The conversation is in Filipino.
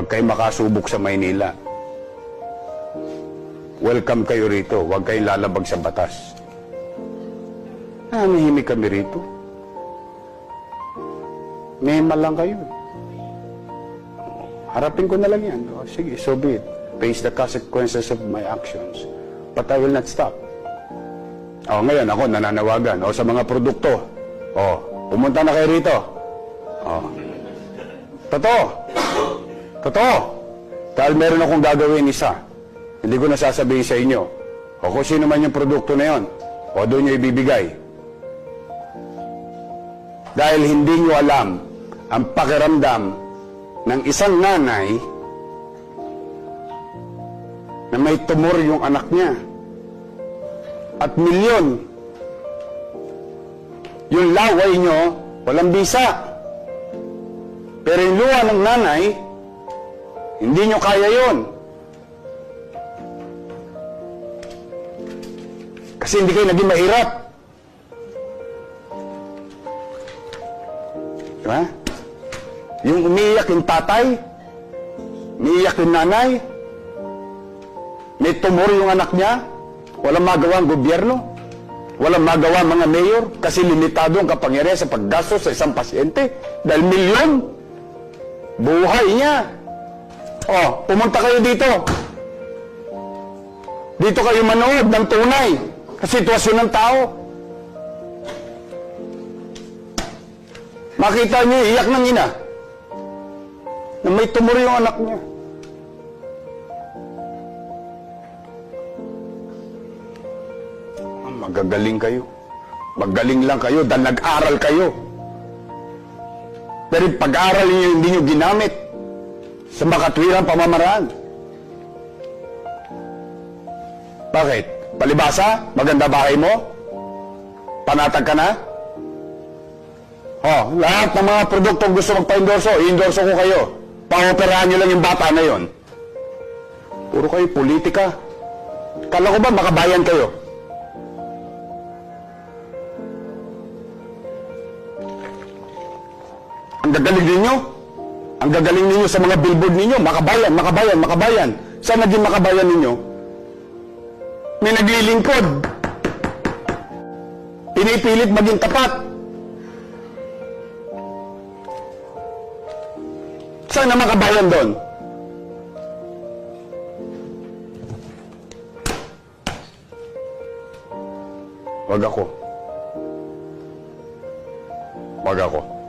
Huwag kayo makasubok sa Maynila. Welcome kayo rito. Huwag kayong lalabag sa batas. Nanahimik kami rito. Mema lang kayo. Harapin ko na lang yan. O, sige, so be it. Face the consequences of my actions. But I will not stop. O, ngayon ako nananawagan. O, sa mga produkto. O, pumunta na kayo rito. O. Totoo. Totoo. Dahil meron akong gagawin isa. Hindi ko nasasabihin sa inyo. O kung sino man yung produkto na yon, o doon nyo ibibigay. Dahil hindi nyo alam ang pakiramdam ng isang nanay na may tumor yung anak niya. At milyon. Yung laway nyo, walang bisa. Pero yung luha ng nanay, hindi nyo kaya yon. Kasi hindi kayo naging mahirap. Diba? Yung umiiyak yung tatay, umiiyak yung nanay, may tumor yung anak niya, walang magawa ang gobyerno, walang magawa ang mga mayor, kasi limitado ang kapangyarihan sa paggastos sa isang pasyente. Dahil milyon, buhay niya. O, pumunta kayo dito. Dito kayo manood ng tunay sa sitwasyon ng tao. Makita niyo, iyak ng ina na may tumor yung anak niya. Magagaling kayo. Magaling lang kayo dahil nag-aral kayo. Pero yung pag-aral niyo, hindi niyo ginamit sa makatwirang pamamaraan. Bakit? Palibasa? Maganda bahay mo? Panatag ka na? Oh, lahat ng mga produktong gusto magpa-endorso, i-endorso ko kayo. Pang-operahan nyo lang yung bata na yon. Puro kayo politika. Kala ko ba makabayan kayo? Ang gagaling ninyo? Ang gagaling ninyo sa mga billboard ninyo, makabayan, makabayan, makabayan. Saan naging makabayan ninyo? May naglilingkod. Pinipilit maging tapat. Saan na makabayan doon? Wag ako. Wag ako.